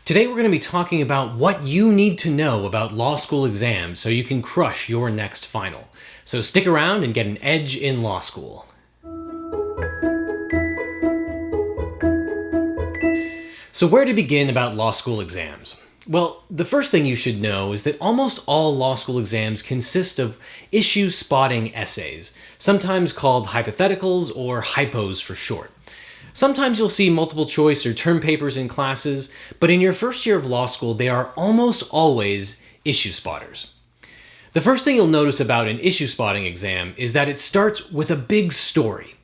Today we're going to be talking about what you need to know about law school exams so you can crush your next final. So stick around and get an edge in law school. So where to begin about law school exams? Well, the first thing you should know is that almost all law school exams consist of issue spotting essays, sometimes called hypotheticals or hypos for short. Sometimes you'll see multiple choice or term papers in classes, but in your first year of law school, they are almost always issue spotters. The first thing you'll notice about an issue spotting exam is that it starts with a big story.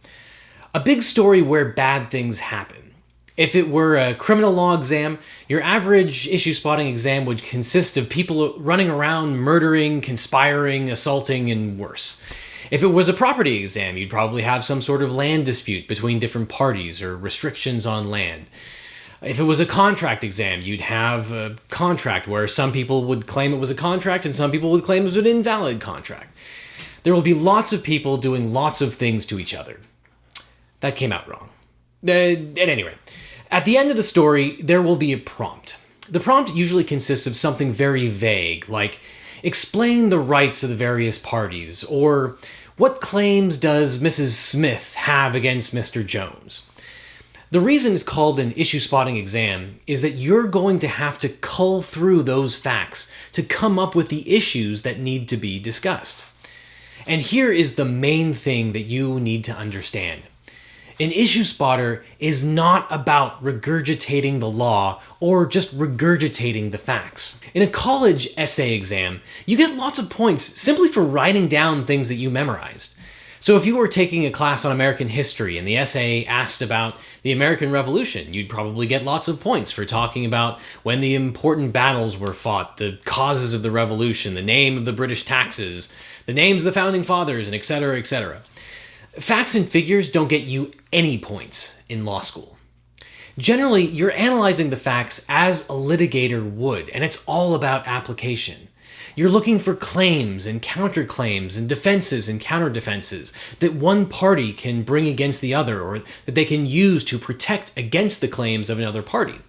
A big story where bad things happen. If it were a criminal law exam, your average issue spotting exam would consist of people running around murdering, conspiring, assaulting, and worse. If it was a property exam, you'd probably have some sort of land dispute between different parties or restrictions on land. If it was a contract exam, you'd have a contract where some people would claim it was a contract and some people would claim it was an invalid contract. There will be lots of people doing lots of things to each other. That came out wrong. At any rate, at the end of the story, there will be a prompt. The prompt usually consists of something very vague, like explain the rights of the various parties, or what claims does Mrs. Smith have against Mr. Jones? The reason it's called an issue spotting exam is that you're going to have to cull through those facts to come up with the issues that need to be discussed. And here is the main thing that you need to understand. An issue spotter is not about regurgitating the law or just regurgitating the facts. In a college essay exam, you get lots of points simply for writing down things that you memorized. So if you were taking a class on American history and the essay asked about the American Revolution, you'd probably get lots of points for talking about when the important battles were fought, the causes of the revolution, the name of the British taxes, the names of the founding fathers, and etc., etc. Facts and figures don't get you any points in law school. Generally, you're analyzing the facts as a litigator would, and it's all about application. You're looking for claims and counterclaims and defenses and counterdefenses that one party can bring against the other or that they can use to protect against the claims of another party.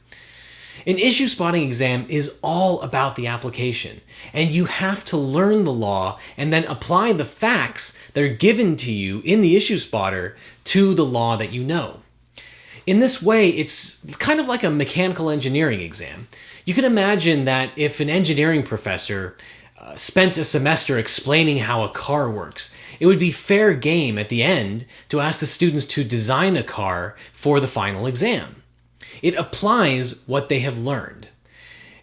An issue spotting exam is all about the application, and you have to learn the law and then apply the facts that are given to you in the issue spotter to the law that you know. In this way, it's kind of like a mechanical engineering exam. You can imagine that if an engineering professor spent a semester explaining how a car works, it would be fair game at the end to ask the students to design a car for the final exam. It applies what they have learned.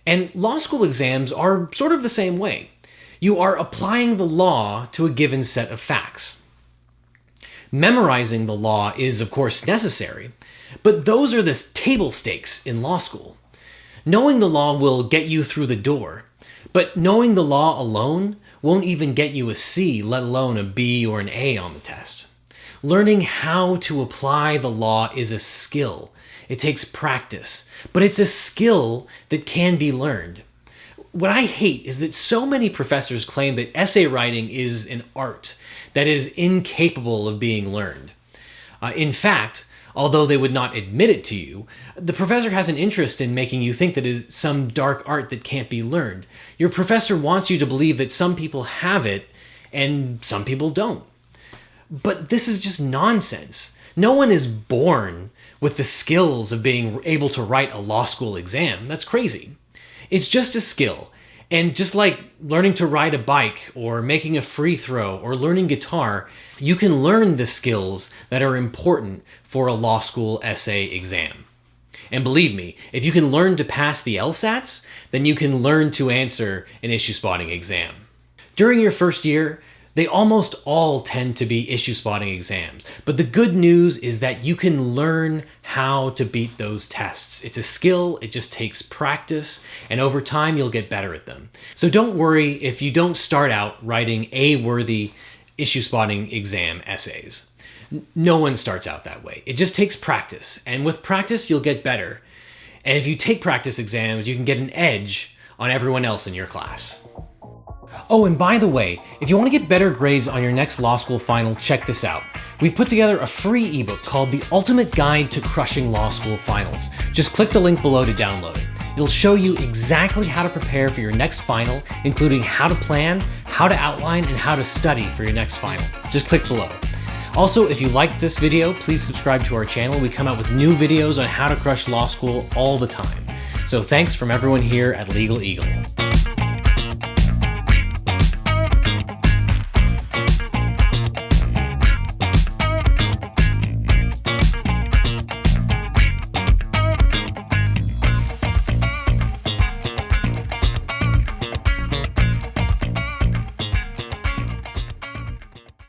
And law school exams are sort of the same way. You are applying the law to a given set of facts. Memorizing the law is, of course, necessary, but those are the table stakes in law school. Knowing the law will get you through the door, but knowing the law alone won't even get you a C, let alone a B or an A on the test. Learning how to apply the law is a skill. It takes practice, but it's a skill that can be learned. What I hate is that so many professors claim that essay writing is an art that is incapable of being learned. In fact, although they would not admit it to you, the professor has an interest in making you think that it is some dark art that can't be learned. Your professor wants you to believe that some people have it and some people don't. But this is just nonsense. No one is born with the skills of being able to write a law school exam. That's crazy. It's just a skill. And just like learning to ride a bike or making a free throw or learning guitar, you can learn the skills that are important for a law school essay exam. And believe me, if you can learn to pass the LSATs, then you can learn to answer an issue spotting exam. During your first year, they almost all tend to be issue spotting exams, but the good news is that you can learn how to beat those tests. It's a skill, it just takes practice, and over time you'll get better at them. So don't worry if you don't start out writing A-worthy issue spotting exam essays. No one starts out that way. It just takes practice, and with practice you'll get better. And if you take practice exams, you can get an edge on everyone else in your class. Oh, and by the way, if you want to get better grades on your next law school final, check this out. We've put together a free ebook called The Ultimate Guide to Crushing Law School Finals. Just click the link below to download it. It'll show you exactly how to prepare for your next final, including how to plan, how to outline, and how to study for your next final. Just click below. Also, if you liked this video, please subscribe to our channel. We come out with new videos on how to crush law school all the time. So thanks from everyone here at Legal Eagle.